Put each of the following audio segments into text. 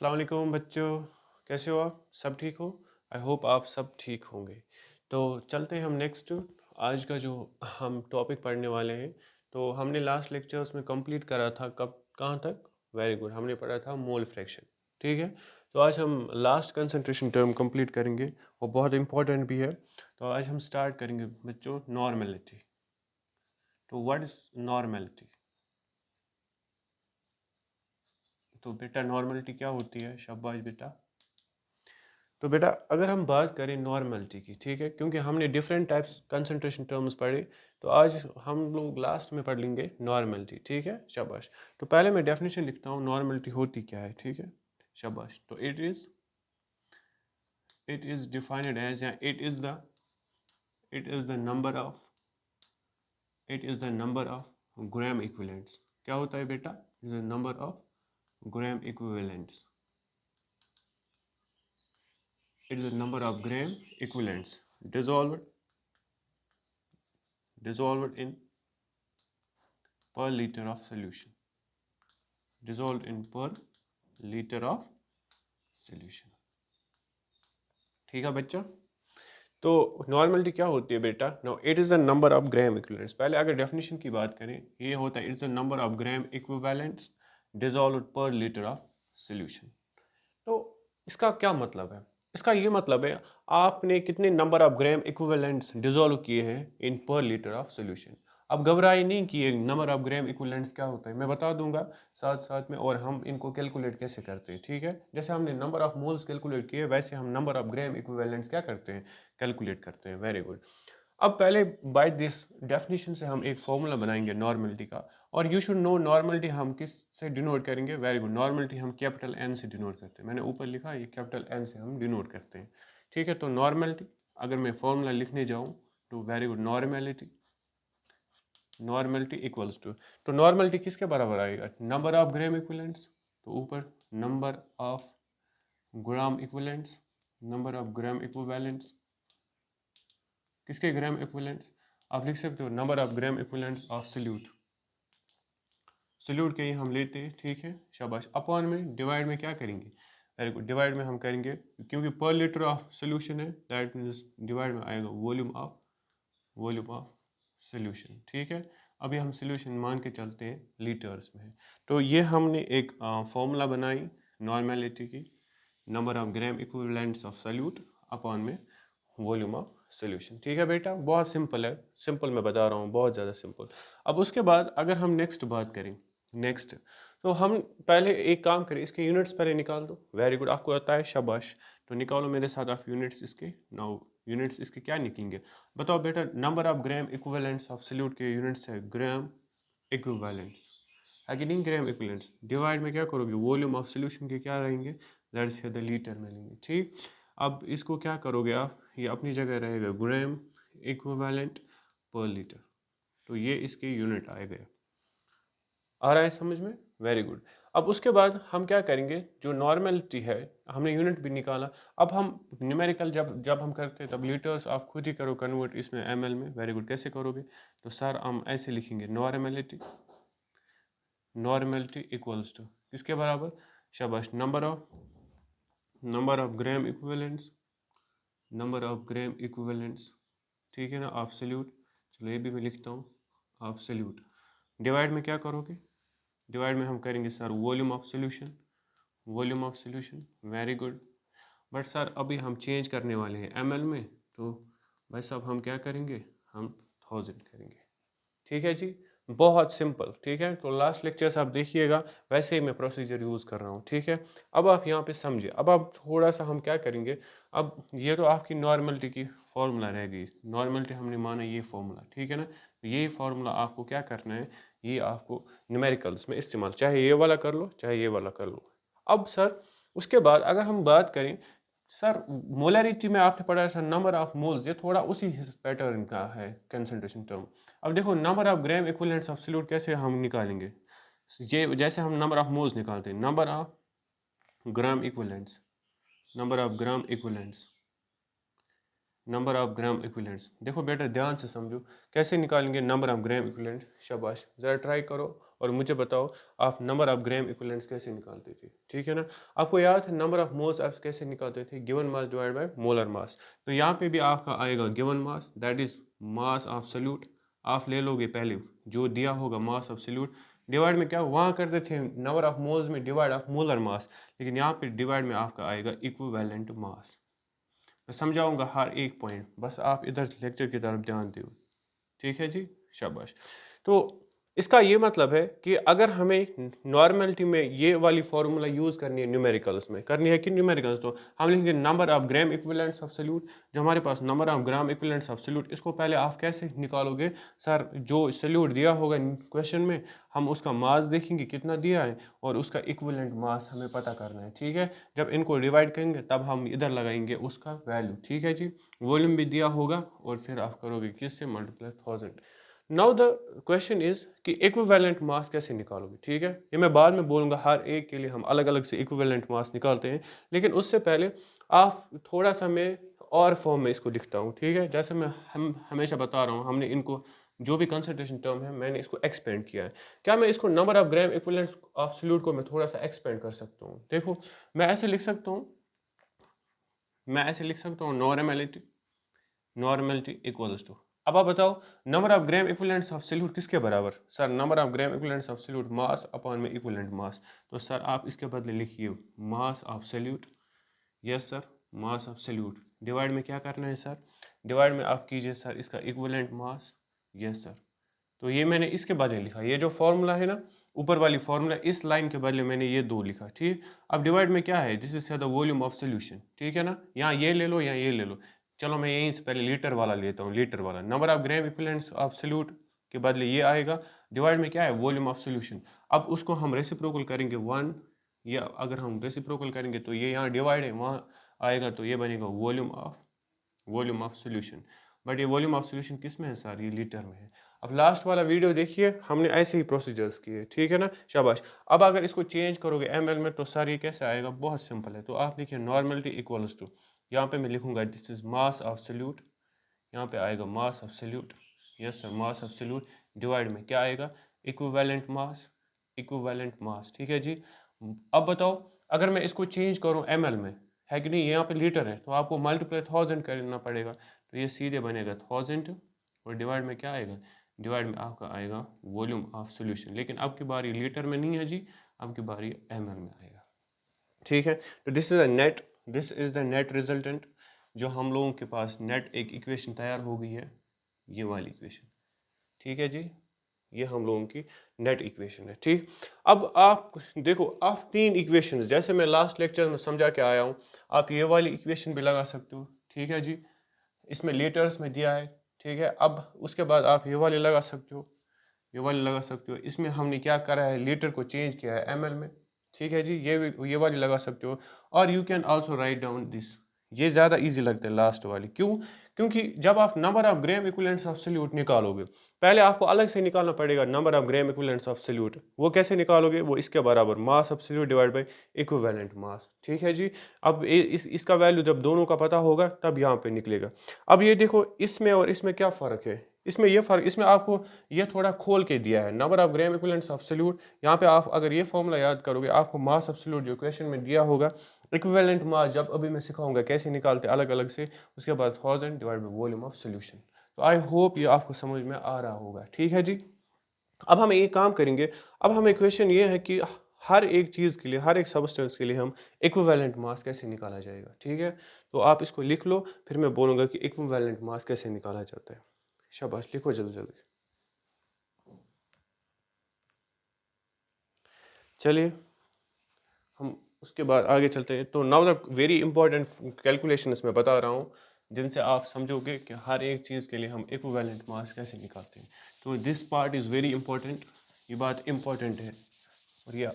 अस्सलाम वालेकुम बच्चों, कैसे हो आप? सब ठीक हो? आई होप आप सब ठीक होंगे। तो चलते हैं हम नेक्स्ट आज का जो हम टॉपिक पढ़ने वाले हैं। तो हमने लास्ट लेक्चर्स में कंप्लीट करा था कब कहाँ तक? वेरी गुड, हमने पढ़ा था मोल फ्रैक्शन। ठीक है, तो आज हम लास्ट कंसंट्रेशन टर्म कंप्लीट करेंगे और बहुत इंपॉर्टेंट भी है। तो आज हम स्टार्ट करेंगे बच्चों नॉर्मेलिटी। तो व्हाट इज़ नॉर्मेलिटी? तो बेटा नॉर्मेलिटी क्या होती है? शाबाश बेटा। तो बेटा अगर हम बात करें नॉर्मलिटी की, ठीक है, क्योंकि हमने डिफरेंट टाइप्स कंसंट्रेशन टर्म्स पढ़े, तो आज हम लोग लास्ट में पढ़ लेंगे नॉर्मलिटी। ठीक है, शाबाश। तो पहले मैं डेफिनेशन लिखता हूँ नॉर्मलिटी होती क्या है। ठीक है, शाबाश। तो इट इज़ डिफाइंड एज, या it is the number of gram equivalents. क्या होता है बेटा? It is the number of gram equivalents. It is the number of gram equivalents dissolved in per liter of solution. Dissolved in per liter of solution. ठीक है बच्चा। तो normality क्या होती है बेटा? No, it is the number of gram equivalents. पहले अगर डेफिनेशन की बात करें, ये होता है it is the number of gram equivalents dissolved per litre of solution. तो इसका क्या मतलब है? इसका ये मतलब है आपने कितने number of gram equivalents dissolve किए हैं इन पर लीटर ऑफ सॉल्यूशन। अब घबराए नहीं कि ये नंबर ऑफ ग्राम इक्विवेलेंट्स क्या होता है, मैं बता दूंगा साथ साथ में, और हम इनको कैलकुलेट कैसे करते हैं। ठीक है, जैसे हमने नंबर ऑफ मोल्स कैलकुलेट किए, वैसे हम नंबर ऑफ ग्राम इक्विवेलेंट्स क्या करते हैं, कैलकुलेट करते हैं। Very good. अब पहले बाय दिस डेफिनेशन से हम एक फॉर्मूला बनाएंगे नॉर्मलिटी का, और यू शुड नो नॉर्मलिटी हम किस से डिनोट करेंगे। वेरी गुड, नॉर्मलिटी हम कैपिटल एन से डिनोट करते हैं। मैंने ऊपर लिखा ये कैपिटल एन से हम डिनोट करते हैं। ठीक है, तो नॉर्मलिटी अगर मैं फॉर्मूला लिखने जाऊँ तो very good, normality equals to, तो नॉर्मलिटी किसके बराबर आएगा? नंबर ऑफ ग्राम इक्विवेलेंट्स, तो ऊपर number of gram equivalents, number of gram equivalents किसके? Gram equivalents. आप लिख सकते हो number of gram equivalents of solute के ही हम लेते हैं। ठीक है, शाबाश। अपॉन में डिवाइड में क्या करेंगे? वेरी गुड, डिवाइड में हम करेंगे, क्योंकि पर लीटर ऑफ सोल्यूशन है, दैट मीन्स डिवाइड में आएगा वॉल्यूम ऑफ सोल्यूशन। ठीक है, अभी हम सोल्यूशन मान के चलते हैं लीटर्स में। तो ये हमने एक फॉर्मूला बनाई नॉर्मेलिटी की, number of gram equivalents of salute upon में वॉल्यूम ऑफ सोल्यूशन। ठीक है बेटा, बहुत सिंपल है, सिंपल मैं बता रहा हूँ, बहुत ज़्यादा सिंपल। अब उसके बाद अगर हम नेक्स्ट बात करें, नेक्स्ट, तो हम पहले एक काम करें, इसके यूनिट्स पहले निकाल दो। वेरी गुड, आपको आता है, शाबाश। तो निकालो मेरे साथ आप यूनिट्स इसके। नाउ यूनिट्स इसके क्या निकलेंगे? बताओ बेटा, number of gram equivalents of solute के यूनिट्स है ग्राम इक्विवेलेंट्स, है कि नहीं? ग्राम इक्विवेलेंट्स डिवाइड में क्या करोगे? वॉल्यूम ऑफ सॉल्यूशन के क्या रहेंगे? दैट्स द लीटर में लेंगे। ठीक, अब इसको क्या करोगे आप? ये अपनी जगह रहेगा ग्राम इक्विवेलेंट पर लीटर, तो ये इसके यूनिट आए गए। आ रहा है समझ में? Very good. अब उसके बाद हम क्या करेंगे, जो नॉर्मलिटी है, हमने यूनिट भी निकाला। अब हम न्यूमेरिकल जब जब हम करते हैं तब लीटर्स आप खुद ही करो कन्वर्ट इसमें एमएल में। वेरी गुड, कैसे करोगे? तो सर हम ऐसे लिखेंगे नॉर्मलिटी इक्वल्स टू किसके बराबर? शाबाश, नंबर ऑफ ग्राम इक्विवेलेंट्स, ठीक है ना, ऑफ सल्यूट। चलो ये भी मैं लिखता हूँ, ऑफ सल्यूट। डिवाइड में क्या करोगे? डिवाइड में हम करेंगे sir volume of solution. Very good. But sir अभी हम चेंज करने वाले हैं एमएल में, तो भाई साहब हम क्या करेंगे? हम 1000 करेंगे। ठीक है जी, बहुत सिंपल। ठीक है, तो लास्ट लेक्चर से आप देखिएगा, वैसे ही मैं प्रोसीजर यूज़ कर रहा हूँ। ठीक है, अब आप यहाँ पे समझिए। अब आप थोड़ा सा हम क्या करेंगे, अब ये तो आपकी नॉर्मलिटी की फॉर्मूला रह गई। नॉर्मलिटी हमने माना ये फॉर्मूला, ठीक है ना? तो ये फार्मूला आपको क्या करना है, ये आपको न्यूमेरिकल्स में इस्तेमाल, चाहे ये वाला कर लो चाहे ये वाला कर लो। अब सर उसके बाद अगर हम बात करें, सर मोलरिटी में आपने पढ़ा है सर नंबर ऑफ मोल्स, ये थोड़ा उसी पैटर्न का है कंसंट्रेशन टर्म। अब देखो number of gram equivalents of solute कैसे हम निकालेंगे, ये जैसे हम नंबर ऑफ मोल्स निकालते हैं, number of gram equivalents, number of gram equivalents, number of gram equivalents. देखो बेटा ध्यान से समझो कैसे निकालेंगे नंबर ऑफ ग्राम इक्विवेलेंट। शाबाश, ज़रा ट्राई करो और मुझे बताओ आप नंबर ऑफ ग्राम इक्विवेलेंट्स कैसे निकालते थे, ठीक है ना। आपको याद है नंबर ऑफ मोल्स आप कैसे निकालते थे, given mass divide by molar mass. तो यहाँ पे भी आपका आएगा given mass that is mass of solute, आप ले लोगे पहले जो दिया होगा मास ऑफ सल्यूट, डिवाइड में क्या वहाँ करते थे नंबर ऑफ मोल्स में डिवाइड ऑफ मोलर मास, लेकिन यहाँ पे डिवाइड में आपका आएगा इक्विवेलेंट मास। मैं समझाऊंगा हर एक पॉइंट, बस आप इधर लेक्चर की तरफ ध्यान दो, ठीक है जी, शाबाश। तो इसका ये मतलब है कि अगर हमें नॉर्मलिटी में ये वाली फार्मूला यूज़ करनी है न्यूमेरिकल्स में, करनी है कि न्यूमेरिकल्स, तो हम लिखेंगे number of gram equivalents of solute. जो हमारे पास number of gram equivalents of solute, इसको पहले आप कैसे निकालोगे सर, जो सल्यूट दिया होगा क्वेश्चन में हम उसका मास देखेंगे कितना दिया है और उसका इक्विवेलेंट मास हमें पता करना है, ठीक है। जब इनको डिवाइड करेंगे तब हम इधर लगाएंगे उसका वैल्यू, ठीक है जी। वॉल्यूम भी दिया होगा और फिर आप करोगे किससे, multiply 1000। Now the question is कि इक्विवेलेंट मास कैसे निकालोगे, ठीक है। ये मैं बाद में बोलूँगा, हर एक के लिए हम अलग अलग से इक्विवेलेंट मास निकालते हैं, लेकिन उससे पहले आप थोड़ा सा मैं और फॉर्म में इसको लिखता हूँ, ठीक है। जैसे मैं हम हमेशा बता रहा हूँ, हमने इनको जो भी कंसंट्रेशन टर्म है मैंने इसको एक्सपेंड किया है। क्या मैं इसको number of gram equivalents of salute को मैं थोड़ा सा एक्सपेंड कर सकता हूँ। देखो मैं ऐसे लिख सकता हूँ, नॉर्मलिटी इक्वल्स टू, अब आप बताओ number of gram equivalents of salute किसके बराबर, sir number of gram equivalents of salute mass upon में इक्विवेलेंट मास। तो सर आप इसके बदले लिखिए mass of solute, yes sir, mass of solute, divide में क्या करना है सर, डिवाइड में आप कीजिए सर इसका इक्विवेलेंट मास, यस सर। तो ये मैंने इसके बदले लिखा, ये जो फॉर्मूला है ना ऊपर वाली फॉर्मूला, इस लाइन के बदले मैंने ये दो लिखा, ठीक। अब डिवाइड में क्या है, this is the volume of solution, ठीक है ना। यहाँ ये ले लो या ये ले लो, चलो मैं यहीं से पहले लीटर वाला लेता हूँ, लीटर वाला number of gram equivalents of solute के बदले ये आएगा, डिवाइड में क्या है वॉल्यूम ऑफ सॉल्यूशन। अब उसको हम रेसिप्रोकल करेंगे 1, या अगर हम रेसिप्रोकल करेंगे तो ये यहाँ डिवाइड है वहाँ आएगा, तो ये बनेगा वॉल्यूम ऑफ सॉल्यूशन। बट ये वॉल्यूम ऑफ सॉल्यूशन किस में है सर, ये लीटर में है। अब लास्ट वाला वीडियो देखिए, हमने ऐसे ही प्रोसीजर्स किए, ठीक है ना, शाबाश। अब अगर इसको चेंज करोगे ml में तो सर ये कैसे आएगा, बहुत सिंपल है। तो आप लिखिए नॉर्मलिटी इक्वल्स टू, यहाँ पे मैं लिखूंगा this is mass of solute, यहाँ पे आएगा mass of solute, yes sir, mass of solute, divide में क्या आएगा इक्विवेलेंट मास, ठीक है जी। अब बताओ अगर मैं इसको चेंज करूँ ml में, है कि नहीं, यहाँ पे लीटर है तो आपको मल्टीप्लाई 1000 करना पड़ेगा, तो ये सीधे बनेगा 1000 और डिवाइड में क्या आएगा, डिवाइड में आपका आएगा वॉल्यूम ऑफ सॉल्यूशन। लेकिन अब की बारी लीटर में नहीं है जी, अब की बारी ml में आएगा, ठीक है। तो this is the net resultant, जो हम लोगों के पास नेट एक इक्वेशन तैयार हो गई है, ये वाली इक्वेशन, ठीक है जी, ये हम लोगों की नेट इक्वेशन है, ठीक। अब आप देखो, आप 3 इक्वेशंस जैसे मैं लास्ट लेक्चर में समझा के आया हूँ, आप ये वाली इक्वेशन भी लगा सकते हो, ठीक है जी, इसमें लीटर्स में दिया है, ठीक है। अब उसके बाद आप ये वाले लगा सकते हो, ये वाले लगा सकते हो, इसमें हमने क्या करा है लीटर को चेंज किया है ml में, ठीक है जी, ये वाली लगा सकते हो। और you can also write down this, ये ज़्यादा इजी लगता है लास्ट वाली, क्यों, क्योंकि जब आप number of gram equivalents of salute निकालोगे, पहले आपको अलग से निकालना पड़ेगा number of gram equivalents of salute, वो कैसे निकालोगे, वो इसके बराबर mass of solute divide by equivalent mass, ठीक है जी। अब इसका वैल्यू जब दोनों का पता होगा तब यहाँ पे निकलेगा। अब ये देखो इसमें और इसमें क्या फ़र्क है, इसमें ये फ़र्क, इसमें आपको ये थोड़ा खोल के दिया है number of gram equivalents of salute, यहाँ पे आप अगर ये फॉर्मूला याद करोगे आपको मास ऑफ सल्यूट जो क्वेश्चन में दिया होगा, इक्विवेलेंट मास जब अभी मैं सिखाऊंगा कैसे निकालते अलग अलग से, उसके बाद 1000 divide by volume of solution. तो आई होप ये आपको समझ में आ रहा होगा, ठीक है जी। अब हम एक काम करेंगे, अब हमें क्वेश्चन ये है कि हर एक चीज़ के लिए, हर एक सब्सटेंस के लिए हम इक्विवेलेंट मास कैसे निकाला जाएगा, ठीक है। तो आप इसको लिख लो, फिर मैं बोलूँगा कि इक्विवेलेंट मास कैसे निकाला जाता है। शाबाश, लिखो जल्दी जल्दी। चलिए हम उसके बाद आगे चलते हैं। तो now the very important calculation इसमें बता रहा हूँ, जिनसे आप समझोगे कि हर एक चीज़ के लिए हम इक्विवेलेंट मास कैसे निकालते हैं। तो this part is very important, ये बात इंपॉर्टेंट है। और या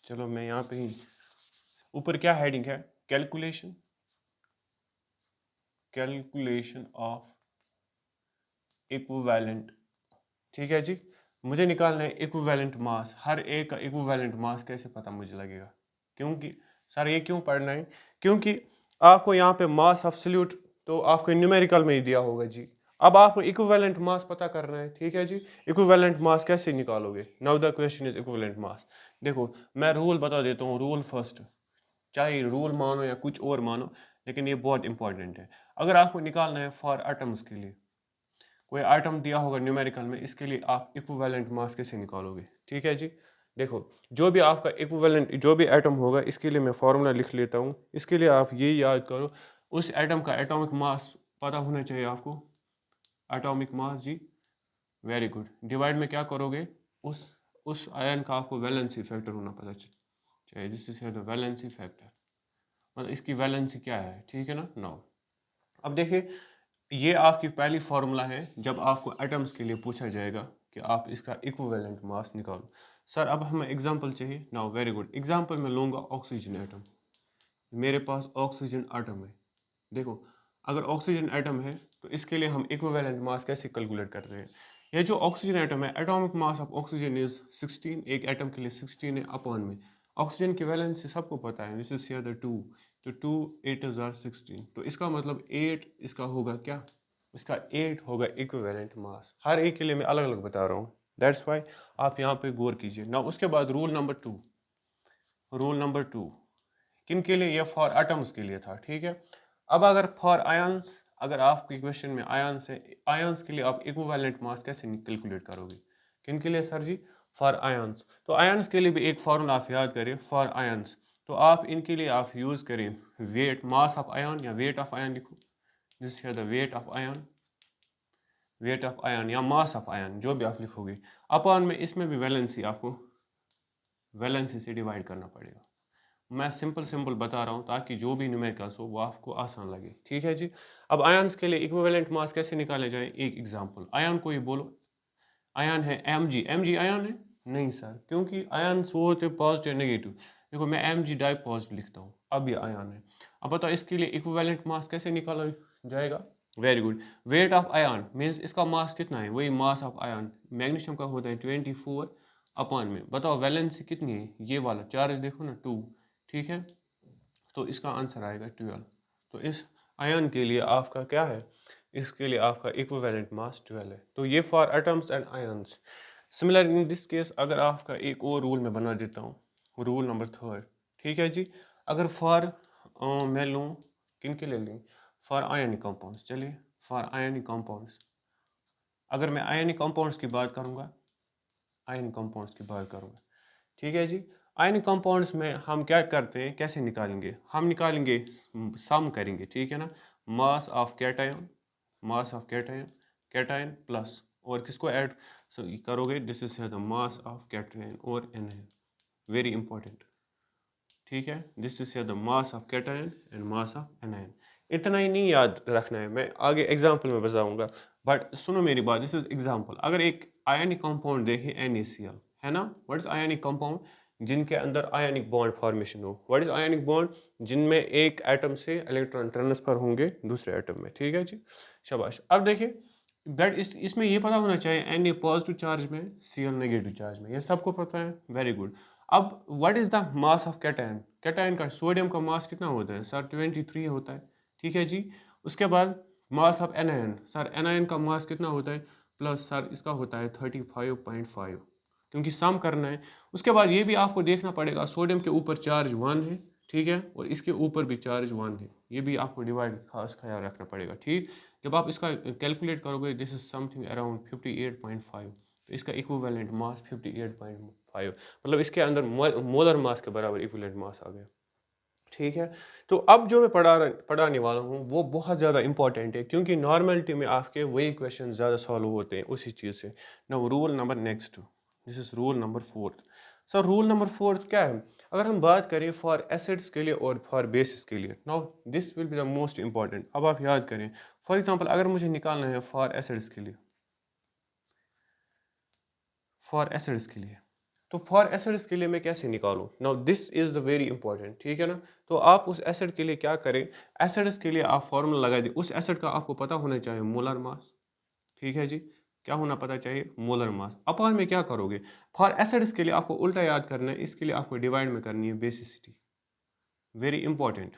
चलो मैं यहाँ पे ही, ऊपर क्या हेडिंग है, कैलकुलेशन ऑफ इक्विवेलेंट, ठीक है जी। मुझे निकालना है इक्विवेलेंट मास, हर एक का इक्विवेलेंट मास कैसे पता मुझे लगेगा, क्योंकि सर ये क्यों पढ़ना है, क्योंकि आपको यहाँ पे मास ऑफ सल्यूट तो आपको न्यूमेरिकल में ही दिया होगा जी, अब आपको इक्विवेलेंट मास पता करना है, ठीक है जी। इक्विवेलेंट मास कैसे निकालोगे? Now the question is equivalent mass. देखो मैं रूल बता देता हूँ, रूल फर्स्ट, चाहे रूल मानो या कुछ और मानो, लेकिन ये बहुत इंपॉर्टेंट है। अगर आपको निकालना है फॉर एटम्स के लिए, कोई आइटम दिया होगा न्यूमेरिकल में, इसके लिए आप इक्विवेलेंट मास कैसे निकालोगे? ठीक है जी। देखो जो भी आपका इक्विवेलेंट जो भी एटम होगा, इसके लिए मैं फार्मूला लिख लेता हूँ। इसके लिए आप ये याद करो, उस एटम का एटॉमिक मास पता होना चाहिए आपको, एटॉमिक मास जी, वेरी गुड। डिवाइड में क्या करोगे, उस आयन का आपको वैलेंसी फैक्टर होना पता चाहिए, this is the valency factor, मतलब इसकी वैलेंसी क्या है, ठीक है ना। नाउ अब देखिए, ये आपकी पहली फार्मूला है जब आपको एटम्स के लिए पूछा जाएगा कि आप इसका इक्विवेलेंट मास निकालो। सर अब हमें एग्जांपल चाहिए। नाउ वेरी गुड, एग्जांपल मैं लूँगा ऑक्सीजन एटम। मेरे पास ऑक्सीजन एटम है। देखो अगर ऑक्सीजन एटम है तो इसके लिए हम इक्विवेलेंट मास कैसे कैलकुलेट कर रहे हैं? ये जो ऑक्सीजन एटम है, atomic mass of oxygen is 16, एक एटम के लिए 16 है अपॉन में ऑक्सीजन की वैलेंसी सबको पता है, दिस इज हियर द 2, तो 2 8 16, तो इसका मतलब 8 इसका होगा क्या, इसका 8 होगा इक्विवेलेंट मास। हर एक के लिए मैं अलग अलग बता रहा हूँ, दैट्स वाई आप यहाँ पे गौर कीजिए ना। उसके बाद रूल नंबर 2, रूल नंबर 2 किन के लिए? ये फॉर एटम्स के लिए था, ठीक है। अब अगर फॉर आयंस, अगर आपकी क्वेश्चन में आयंस है, आयंस के लिए आप इक्विवेलेंट मास कैसे कैलकुलेट करोगे? किन के लिए सर जी? For ions. तो आयंस के लिए भी एक फॉर्मूला आप याद करें, फॉर आयंस। तो आप इनके लिए आप यूज़ करें वेट, मास ऑफ आयन या वेट ऑफ आयन लिखो, दिस है the weight of ion, weight of ion या मास ऑफ आयन, जो भी आप लिखोगे अपॉन में इसमें भी वैलेंसी आपको वैलेंसी से डिवाइड करना पड़ेगा। मैं सिंपल सिंपल बता रहा हूँ ताकि जो भी न्यूमेरिकल्स हो वो आपको आसान लगे, ठीक है जी। अब आयंस के लिए इक्विवेलेंट मास कैसे निकाले जाए, एक एग्जांपल। आयन कोई बोलो, आयन है Mg, Mg आयन है? नहीं सर, क्योंकि आयन वो होते हैं पॉजिटिव नेगेटिव। देखो मैं Mg डाई पॉजिटिव लिखता हूँ, अब ये आयन है। अब बताओ इसके लिए इक्विवेलेंट मास कैसे निकाला जाएगा? Very good, weight of ion means इसका मास कितना है, वही मास ऑफ आयन। मैग्नीशियम का होता है 24 अपॉन में, बताओ वैलेंसी कितनी है, ये वाला चार्ज देखो ना 2, ठीक है। तो इसका आंसर आएगा 12। तो इस आयन के लिए आपका क्या है, इसके लिए आपका इक्विवेलेंट मास 12 है। तो ये for atoms and ions. Similar in this case अगर आपका एक और रूल मैं बना देता हूँ, रूल नंबर 3, ठीक है जी। अगर फॉर मैं लूँ, किन के लिए लूँ, फॉर आयनिक कंपाउंड्स, चलिए फॉर आयनिक कंपाउंड्स। अगर मैं आयनिक कंपाउंड्स की बात करूँगा, आयनिक कंपाउंड्स की बात करूँगा, ठीक है जी। आयनिक कंपाउंड्स में हम क्या करते हैं, कैसे निकालेंगे? हम निकालेंगे, सम करेंगे, ठीक है ना। Mass of cation, mass of cation, cation plus और किसको ऐड करोगे, this is the mass of cation और एनायन, वेरी इंपॉर्टेंट, ठीक है। This is the mass of cation and mass of anion. इतना ही नहीं याद रखना है, मैं आगे एग्जाम्पल में बताऊंगा, बट सुनो मेरी बात, दिस इज एग्जाम्पल। अगर एक आयनिक कंपाउंड देखें NaCl, है ना, व्हाट इज आयनिक कंपाउंड? जिनके अंदर आयनिक बॉन्ड फॉर्मेशन हो। What is ionic bond? जिनमें एक एटम से इलेक्ट्रॉन ट्रांसफर होंगे दूसरे एटम में, ठीक है जी, शाबाश। अब देखिए बट इसमें ये पता होना चाहिए Na पॉजिटिव चार्ज में, Cl नेगेटिव चार्ज में, ये सबको पता है, वेरी गुड। अब what is the mass of cation? Cation का, सोडियम का मास कितना होता है सर? 23 होता है, ठीक है जी। उसके बाद mass of anion, sir anion का मास कितना होता है? प्लस सर इसका होता है 35.5, क्योंकि सम करना है। उसके बाद ये भी आपको देखना पड़ेगा, सोडियम के ऊपर चार्ज 1 है, ठीक है, और इसके ऊपर भी चार्ज 1 है, ये भी आपको डिवाइड खास ख्याल रखना पड़ेगा, ठीक। जब आप इसका कैलकुलेट करोगे, दिस इज समथिंग अराउंड 58.5, तो इसका इक्विवेलेंट मास 58.5, मतलब इसके अंदर मोलर मास के बराबर इक्विवेलेंट मास आ गया, ठीक है। तो अब जो मैं पढ़ाने वाला हूँ वो बहुत ज़्यादा इंपॉर्टेंट है, क्योंकि नॉर्मलिटी में आपके वही क्वेश्चन ज़्यादा सॉल्व होते हैं उसी चीज़ से। ना rule number next, this is rule number 4। Sir rule number 4 क्या है? अगर हम बात करें फॉर एसिड्स के लिए और फॉर बेसिस के लिए, now this will be the most important. अब आप याद करें, फॉर एग्जांपल अगर मुझे निकालना है फॉर एसिड्स के लिए, फॉर एसिड्स के लिए, तो फॉर एसिड्स के लिए मैं कैसे निकालूं? Now this is the very important, ठीक है ना। तो आप उस एसिड के लिए क्या करें, एसिड्स के लिए आप फॉर्मूला लगा दें, उस एसिड का आपको पता होना चाहिए मोलर मास, ठीक है जी। क्या होना पता चाहिए? Molar mass. अपॉन में क्या करोगे? फॉर एसिड्स के लिए आपको उल्टा याद करना है, इसके लिए आपको डिवाइड में करनी है basicity, very important,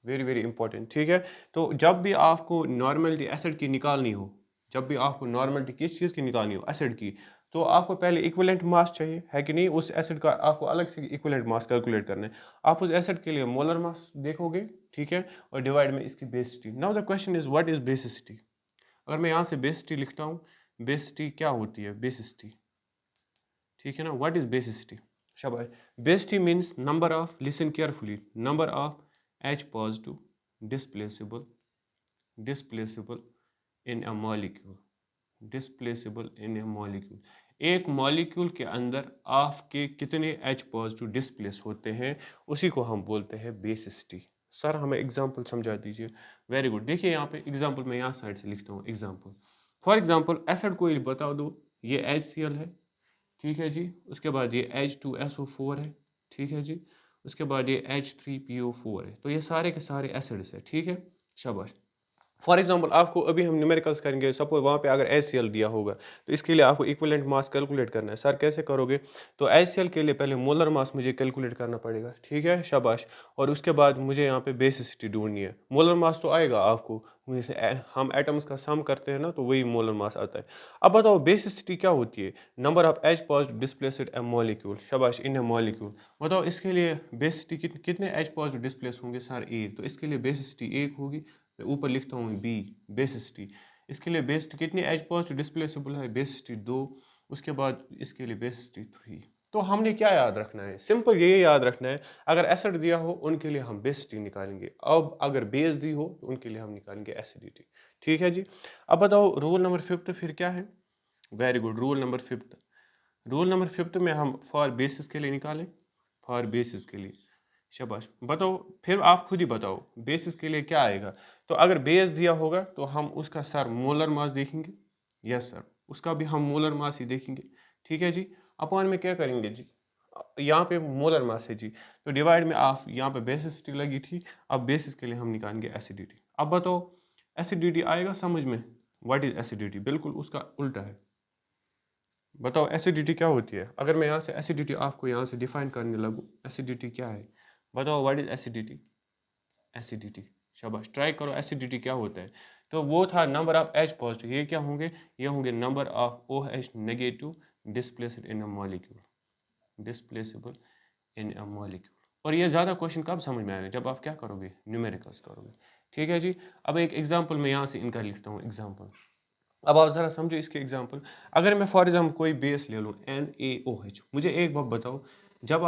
very very important, ठीक है। तो जब भी आपको नॉर्मलिटी एसिड की निकालनी हो, जब भी आपको नॉर्मलिटी किस चीज़ की निकालनी हो, एसिड की, तो आपको पहले इक्विवेलेंट मास चाहिए, है कि नहीं। उस एसिड का आपको अलग से इक्विवेलेंट मास कैलकुलेट करना है। आप उस एसिड के लिए मोलर मास देखोगे, ठीक है, और डिवाइड में इसकी basicity. Now the question is what is basicity. अगर मैं यहाँ से बेसिसिटी लिखता हूँ, बेसिसिटी क्या होती है, बेसिसिटी, ठीक है ना, व्हाट इज बेसिसिटी। शाबाश। Basicity means number of, listen carefully, number of H positive displaceable in a molecule, displaceable in a molecule. एक मॉलिक्यूल के अंदर आपके कितने H पॉजिटिव डिस्प्लेस होते हैं, उसी को हम बोलते हैं बेसिसिटी। सर हमें एग्जांपल समझा दीजिए। Very good. देखिए यहाँ पे एग्जांपल मैं यहाँ साइड से लिखता हूँ एग्जांपल। फॉर एग्जांपल एसिड कोई बता दो, ये HCl है, ठीक है जी। उसके बाद ये H2SO4 है, ठीक है जी। उसके बाद ये H3PO4 है। तो ये सारे के सारे एसिड्स है, ठीक है। शाबाश। फॉर एग्जांपल आपको अभी हम न्यूमेरिकल्स करेंगे, सपोज वहाँ पे अगर HCl दिया होगा, तो इसके लिए आपको इक्विवेलेंट मास कैलकुलेट करना है। सर कैसे करोगे, तो HCl के लिए पहले मोलर मास मुझे कैलकुलेट करना पड़ेगा, ठीक है, शाबाश। और उसके बाद मुझे यहाँ पे बेसिसिटी ढूंढनी है। मोलर मास तो आएगा आपको, जैसे हम एटम्स का सम करते हैं ना, तो वही मोलर मास आता है। अब बताओ बेसिसिटी क्या होती है, number of H positive displaced A molecule, शाबाश, इन ए मॉलिक्यूल। बताओ इसके लिए बेसिसिटी कितने H पॉजिटिव डिस्प्लेस होंगे, सर 1, तो इसके लिए बेसिसिटी 1 होगी। मैं ऊपर लिखता हूँ बी, बेसिसिटी। इसके लिए बेसिसिटी कितनी एच पॉजिटिव डिस्प्लेसेबल है, बेसिसिटी 2। उसके बाद इसके लिए बेसिसिटी 3। तो हमने क्या याद रखना है, सिंपल ये याद रखना है, अगर एसिड दिया हो उनके लिए हम बेसिसिटी निकालेंगे, अब अगर बेस दी हो तो उनके लिए हम निकालेंगे एसिडिटी, ठीक है जी। अब बताओ रूल नंबर 5 फिर क्या है। Very good, rule number 5। Rule number 5 में हम फॉर बेसिस के लिए निकालें, फॉर बेसिस के लिए। शाबाश। बताओ फिर आप खुद ही बताओ बेसिस के लिए क्या आएगा। तो अगर बेस दिया होगा तो हम उसका सर मोलर मास देखेंगे, यस सर, उसका भी हम मोलर मास ही देखेंगे, ठीक है जी। अपॉन में क्या करेंगे जी, यहाँ पे मोलर मास है जी, तो डिवाइड में आप यहाँ पे बेसिसिटी लगी थी, अब बेसिस के लिए हम निकालेंगे एसिडिटी। अब बताओ एसिडिटी आएगा समझ में, व्हाट इज एसिडिटी, बिल्कुल उसका उल्टा है। बताओ एसिडिटी क्या होती है। अगर मैं यहाँ से एसिडिटी आपको यहाँ से डिफाइन करने लगूँ, एसिडिटी क्या है, बताओ व्हाट इज एसिडिटी। एसिडिटी, शाबाश, ट्राई करो एसिडिटी क्या होता है। तो वो था नंबर ऑफ H पॉजिटिव, ये क्या होंगे, ये होंगे number of OH negative displaced in a molecule, displaceable in a molecule. और ये ज़्यादा क्वेश्चन कब समझ में आएगा, जब आप क्या करोगे, न्यूमेरिकल्स करोगे, ठीक है जी। अब एक एग्जांपल मैं यहाँ से इनका लिखता हूँ एग्जांपल। अब आप ज़रा समझो इसके एग्जांपल। अगर मैं फॉर एग्जांपल कोई बेस ले लूँ NaOH, मुझे एक बात बताओ, जब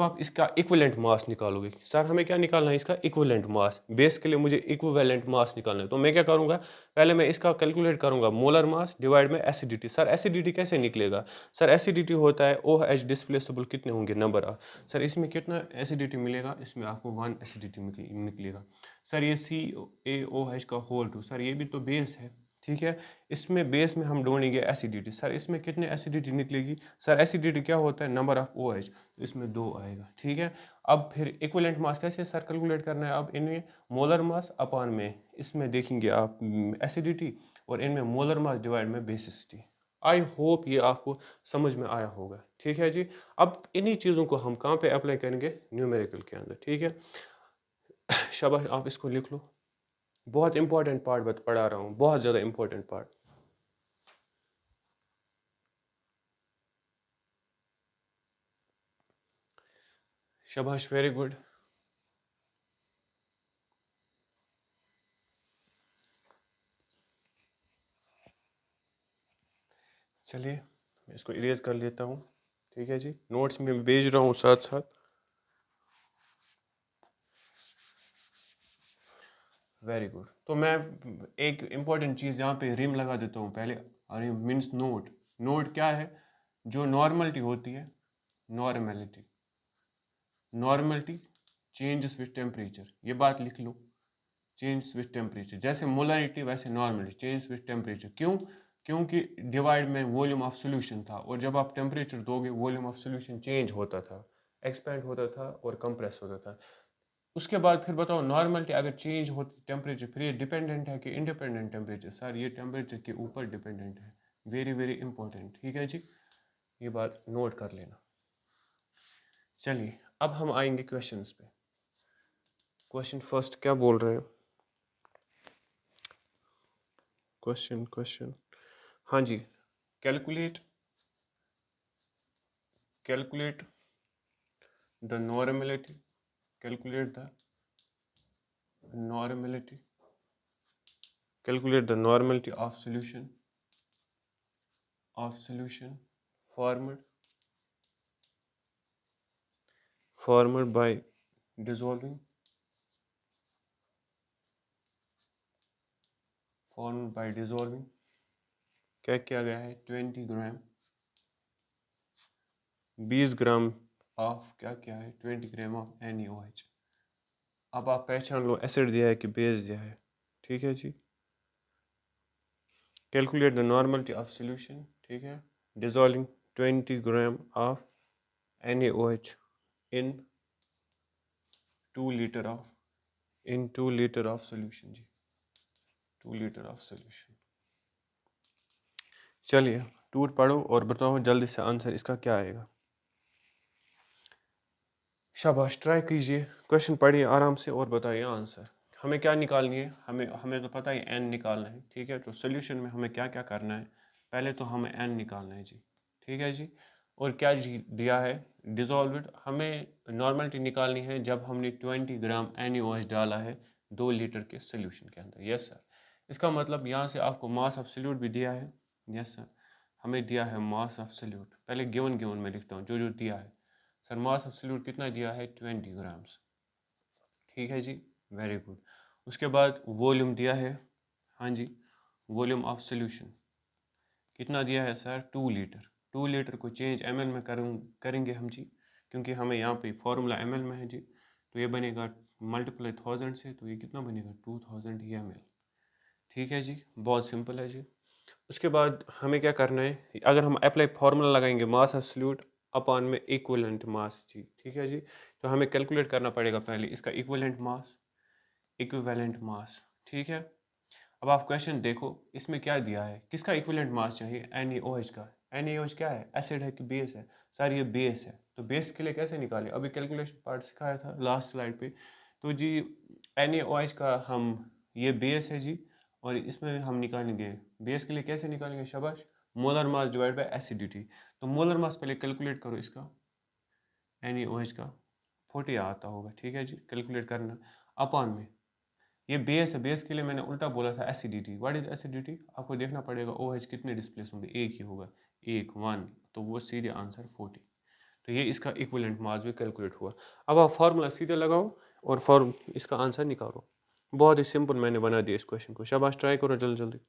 आप इसका इक्विवेलेंट मास निकालोगे, सर हमें क्या निकालना है, इसका इक्विवेलेंट मास। बेस के लिए मुझे इक्विवेलेंट मास निकालना है, तो मैं क्या करूँगा, पहले मैं इसका कैलकुलेट करूँगा मोलर मास डिवाइड में एसिडिटी। सर एसिडिटी कैसे निकलेगा, सर एसिडिटी होता है OH डिस्प्लेसेबल कितने होंगे, नंबर ऑफ। सर इसमें कितना एसिडिटी मिलेगा, इसमें आपको 1 एसिडिटी निकलेगा। सर ये CaOH का होल 2, सर ये भी तो बेस है, ठीक है। इसमें बेस में हम ढूंढेंगे एसिडिटी, सर इसमें कितने एसिडिटी निकलेगी, सर एसिडिटी क्या होता है, नंबर ऑफ OH, तो इसमें 2 आएगा, ठीक है। अब फिर इक्विवेलेंट मास कैसे सर कैलकुलेट करना है, अब इनमें मोलर मास अपॉन में इसमें देखेंगे आप एसिडिटी, और इनमें मोलर मास डिवाइड में बेसिसिटी। आई होप ये आपको समझ में आया होगा, ठीक है जी। अब इन्हीं चीज़ों को हम कहाँ पे अप्लाई करेंगे, न्यूमेरिकल के अंदर, ठीक है। शाबाश, आप इसको लिख लो। बहुत इंपॉर्टेंट पार्ट पढ़ा रहा हूँ, बहुत ज़्यादा इंपॉर्टेंट पार्ट। शाबाश, वेरी गुड। चलिए मैं इसको इरेज कर लेता हूँ, ठीक है जी। नोट्स में भेज रहा हूँ साथ साथ। Very good. तो मैं एक इम्पॉर्टेंट चीज़ यहाँ पे रिम लगा देता हूँ पहले। Rim means note. नोट क्या है, जो नॉर्मलिटी होती है, normality, normality changes with temperature, ये बात लिख लो। चेंज विथ टेम्परेचर, जैसे मोलरिटी वैसे नॉर्मलिटी, चेंज विथ टेम्परेचर। क्यों, क्योंकि डिवाइड में वॉल्यूम ऑफ सोल्यूशन था, और जब आप टेम्परेचर दोगे वॉल्यूम ऑफ सोल्यूशन चेंज होता था, एक्सपेंड होता था और कंप्रेस होता था। उसके बाद फिर बताओ नॉर्मलिटी अगर चेंज होती टेम्परेचर, फिर ये डिपेंडेंट है कि इंडिपेंडेंट टेम्परेचर, सर ये टेम्परेचर के ऊपर डिपेंडेंट है। वेरी वेरी इंपॉर्टेंट, ठीक है जी, ये बात नोट कर लेना। चलिए अब हम आएंगे क्वेश्चंस पे। क्वेश्चन फर्स्ट क्या बोल रहे हैं? क्वेश्चन हाँ जी, calculate the normality calculate the normality calculate the normality of solution formed by dissolving क्या किया गया है 20 ग्राम ऑफ क्या किया है 20 ग्राम ऑफ NaOH। अब आप पहचान लो एसिड दिया है कि बेस दिया है, ठीक है जी। Calculate the normality of solution, ठीक है, dissolving 20 gram of NaOH in 2 litre of solution जी, 2 लीटर ऑफ सोल्यूशन। चलिए टूट पढ़ो और बताओ जल्दी से आंसर इसका क्या आएगा। शाबाश, ट्राई कीजिए, क्वेश्चन पढ़िए आराम से और बताइए आंसर। हमें क्या निकालनी है, हमें तो पता है n निकालना है, ठीक है। तो सोल्यूशन में हमें क्या क्या करना है, पहले तो हमें n निकालना है जी, ठीक है जी। और क्या जी दिया है, डिजॉल्व्ड, हमें नॉर्मलिटी निकालनी है जब हमने 20 ग्राम NaOH डाला है 2 लीटर के सोल्यूशन के अंदर। यस सर, इसका मतलब यहाँ से आपको मास ऑफ सोल्यूट भी दिया है। यस सर, हमें दिया है मास ऑफ सोल्यूट, पहले गिवन में लिखता हूँ जो जो दिया है। सर मास ऑफ सोल्यूट कितना दिया है 20 ग्राम्स, ठीक है जी, वेरी गुड। उसके बाद वॉल्यूम दिया है, हाँ जी, वॉल्यूम ऑफ सोल्यूशन कितना दिया है सर 2 लीटर। 2 लीटर को चेंज ml में करेंगे हम जी, क्योंकि हमें यहाँ पे फार्मूला ml में है जी। तो ये बनेगा मल्टीप्लाई 1000 से, तो ये कितना बनेगा 2000 ml, ठीक है जी, बहुत सिंपल है जी। उसके बाद हमें क्या करना है, अगर हम अप्लाई फार्मूला लगाएंगे मास ऑफ सोल्यूट अपॉन में इक्विवेलेंट मास जी, ठीक है जी। तो हमें कैलकुलेट करना पड़ेगा पहले इसका इक्विवेलेंट मास, ठीक है। अब आप क्वेश्चन देखो, इसमें क्या दिया है, किसका इक्विवेलेंट मास चाहिए, NaOH का। NaOH क्या है, एसिड है कि बेस है, सर ये बेस है। तो बेस के लिए कैसे निकाले, अभी कैलकुलेशन पार्ट सिखाया था लास्ट स्लाइड पे। तो जी NaOH का हम, ये बेस है जी, और इसमें हम निकालेंगे बेस के लिए कैसे निकालेंगे, शाबाश, molar mass divide by acidity. तो मोलर मास पहले कैलकुलेट करो इसका, NaOH का 40 आता होगा, ठीक है जी, कैलकुलेट करना अपॉन में, ये बेस है, बेस के लिए मैंने उल्टा बोला था एसिडिटी। व्हाट इज एसिडिटी, आपको देखना पड़ेगा OH कितने डिस्प्लेस होंगे, एक ही होगा, 1 तो वो सीधे आंसर 40। तो ये इसका इक्विवेलेंट मास भी कैलकुलेट हुआ। अब आप फार्मूला सीधे लगाओ और इसका आंसर निकालो। बहुत ही सिंपल मैंने बना दिया इस क्वेश्चन को, शाबाश, ट्राई करो जल्दी जल्दी,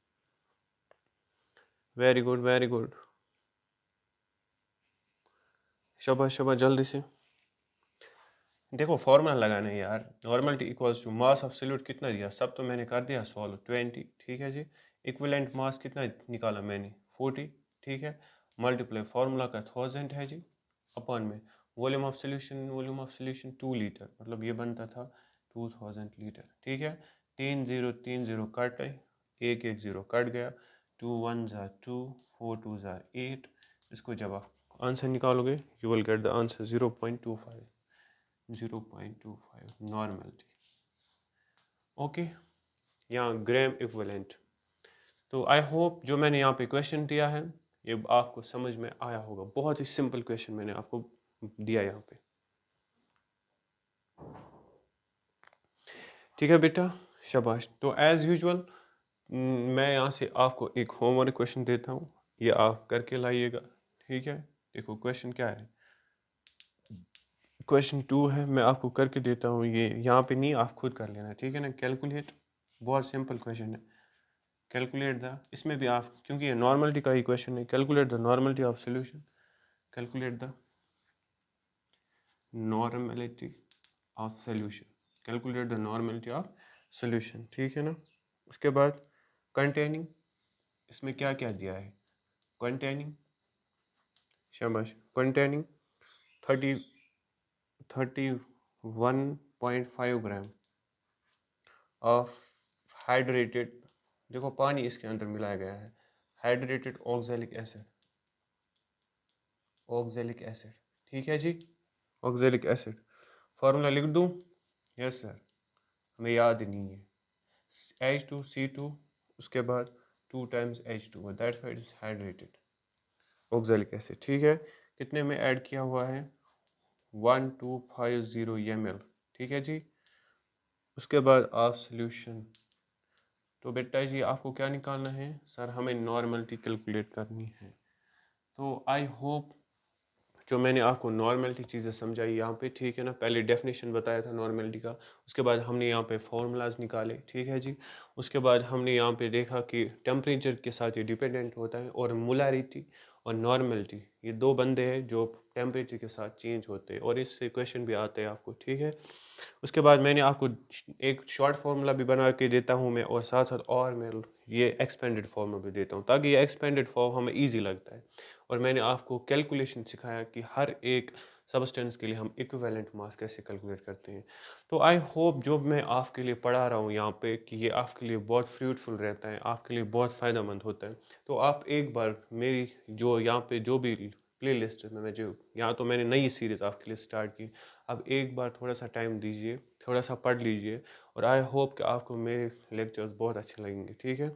वेरी गुड वेरी गुड, शाबाश शाबाश, जल्दी से देखो फार्मूला लगाना है यार। Normality equals to mass of solute कितना दिया, सब तो मैंने कर दिया सॉल्व 20, ठीक है जी। इक्विवेलेंट मास कितना निकाला मैंने 40, ठीक है, मल्टीप्लाई फार्मूला का 1000 है जी, अपॉन में वॉल्यूम ऑफ सोल्यूशन 2 लीटर, मतलब ये बनता था 2000 लीटर, ठीक है। 3 0 3 0 कट है, 1 1 0 कट गया, 2 1 ज़ा 2, 4 2 ज़ा 8। इसको जब आप आंसर निकालोगे you will get the answer 0.25 normality, okay, यहाँ ग्राम इक्विवेलेंट। तो आई होप जो मैंने यहाँ पे क्वेश्चन दिया है ये आपको समझ में आया होगा। बहुत ही सिंपल क्वेश्चन मैंने आपको दिया यहाँ पे, ठीक है बेटा, शाबाश। तो एज यूजुअल मैं यहाँ से आपको एक होमवर्क क्वेश्चन देता हूँ, ये आप करके लाइएगा, ठीक है। देखो क्वेश्चन क्या है, क्वेश्चन 2 है, मैं आपको करके देता हूँ, ये यहाँ पे नहीं, आप खुद कर लेना, ठीक है ना। कैलकुलेट, बहुत सिंपल क्वेश्चन है, कैलकुलेट द, इसमें भी आप, क्योंकि ये नॉर्मलिटी का ही क्वेश्चन है, calculate the normality of solution, calculate the normality of solution, calculate the normality of solution, ठीक है ना। उसके बाद कंटेनिंग, इसमें क्या क्या दिया है, कंटेनिंग, शाबाश, कंटेनिंग 31.5 ग्राम ऑफ हाइड्रेटेड, देखो पानी इसके अंदर मिलाया गया है, हाइड्रेटेड ऑक्जेलिक एसिड, ठीक है जी, ऑक्जेलिक एसिड, फार्मूला लिख दूं, यस सर। हमें याद नहीं है। H2C2 उसके बाद 2 times H2 that's why it is hydrated oxalic acid. ठीक है, कितने में ऐड किया हुआ है 1250 ml। ठीक है जी, उसके बाद आप सोल्यूशन, तो बेटा जी आपको क्या निकालना है सर, हमें नॉर्मलिटी कैलकुलेट करनी है। तो आई होप जो मैंने आपको नॉर्मलिटी चीज़ें समझाई यहाँ पे, ठीक है ना, पहले डेफिनेशन बताया था नॉर्मलिटी का, उसके बाद हमने यहाँ पे फॉर्मूलाज निकाले। ठीक है जी, उसके बाद हमने यहाँ पे देखा कि टेम्परेचर के साथ ये डिपेंडेंट होता है, और मोलारिटी और नॉर्मलिटी ये दो बंदे हैं जो टेम्परेचर के साथ चेंज होते हैं, और इससे क्वेश्चन भी आते हैं आपको। ठीक है, उसके बाद मैंने आपको एक शॉर्ट फार्मूला भी बना के देता हूँ मैं, और साथ साथ और मैं ये एक्सपेंडेड फॉर्म में भी देता हूँ, ताकि ये एक्सपेंडेड फॉर्म हमें ईजी लगता है। और मैंने आपको कैलकुलेशन सिखाया कि हर एक सब्सटेंस के लिए हम इक्विवेलेंट मास कैसे कैलकुलेट करते हैं। तो आई होप जो मैं आपके लिए पढ़ा रहा हूँ यहाँ पे, कि ये आपके लिए बहुत फ्रूटफुल रहता है, आपके लिए बहुत फ़ायदेमंद होता है। तो आप एक बार मेरी जो यहाँ पे जो भी प्ले लिस्ट में मैं जो यहाँ, तो मैंने नई सीरीज़ आपके लिए स्टार्ट की, अब एक बार थोड़ा सा टाइम दीजिए, थोड़ा सा पढ़ लीजिए, और आई होप कि आपको मेरे लेक्चर्स बहुत अच्छे लगेंगे। ठीक है,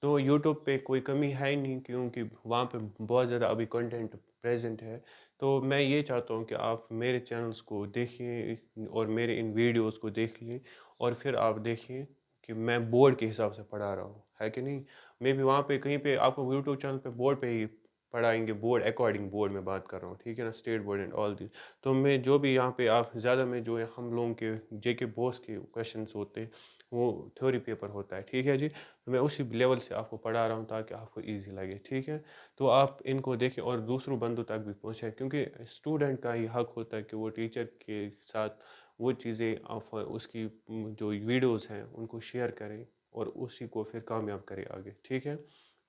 तो यूट्यूब पे कोई कमी है ही नहीं, क्योंकि वहाँ पे बहुत ज़्यादा अभी कंटेंट प्रेजेंट है। तो मैं ये चाहता हूँ कि आप मेरे चैनल्स को देखिए और मेरे इन वीडियोस को देखिए, और फिर आप देखिए कि मैं बोर्ड के हिसाब से पढ़ा रहा हूँ, है कि नहीं। मे भी वहाँ पे कहीं पे आपको यूट्यूब चैनल पे बोर्ड पे ही पढ़ाएंगे, बोर्ड अकॉर्डिंग बोर्ड में बात कर रहा हूँ, ठीक है ना, state board and all the. तो मैं जो भी यहाँ पे आप ज़्यादा में जो है हम लोगों के जेके बॉस के क्वेश्चंस होते हैं, वो थ्योरी पेपर होता है। ठीक है जी, तो मैं उसी लेवल से आपको पढ़ा रहा हूँ ताकि आपको इजी लगे। ठीक है, तो आप इनको देखें और दूसरों बंदों तक भी पहुँचाएं, क्योंकि स्टूडेंट का ही हक होता है कि वो टीचर के साथ वो चीज़ें उसकी जो वीडियोस हैं उनको शेयर करें, और उसी को फिर कामयाब करें आगे। ठीक है,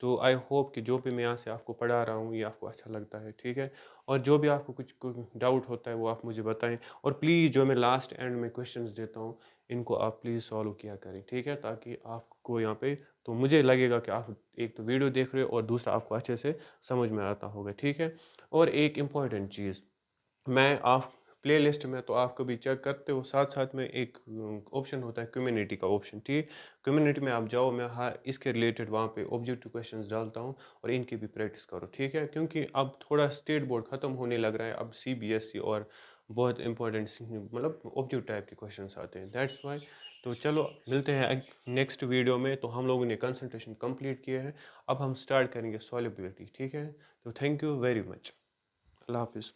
तो आई होप कि जो भी मैं यहाँ से आपको पढ़ा रहा हूँ ये आपको अच्छा लगता है। ठीक है, और जो भी आपको कुछ डाउट होता है वो आप मुझे बताएं, और प्लीज़ जो मैं लास्ट एंड में क्वेश्चंस देता हूँ इनको आप प्लीज़ सॉल्व किया करें। ठीक है, ताकि आपको यहाँ पे, तो मुझे लगेगा कि आप एक तो वीडियो देख रहे हो, और दूसरा आपको अच्छे से समझ में आता होगा। ठीक है, और एक इम्पॉर्टेंट चीज़, मैं आप प्ले लिस्ट में तो आप कभी चेक करते हो, साथ साथ में एक ऑप्शन होता है कम्युनिटी का ऑप्शन। ठीक, कम्युनिटी में आप जाओ, मैं हर इसके रिलेटेड वहाँ पे ऑब्जेक्टिव क्वेश्चंस डालता हूँ, और इनकी भी प्रैक्टिस करो। ठीक है, क्योंकि अब थोड़ा स्टेट बोर्ड ख़त्म होने लग रहा है, अब सीबीएसई और बहुत इंपॉर्टेंट मतलब ऑब्जेक्टिव टाइप के क्वेश्चन आते हैं, दैट्स वाई। तो चलो मिलते हैं नेक्स्ट वीडियो में। तो हम लोगों ने कंसंट्रेशन कंप्लीट किया है, अब हम स्टार्ट करेंगे सॉल्युबिलिटी। ठीक है, तो थैंक यू वेरी मच, अल्लाह हाफिज़।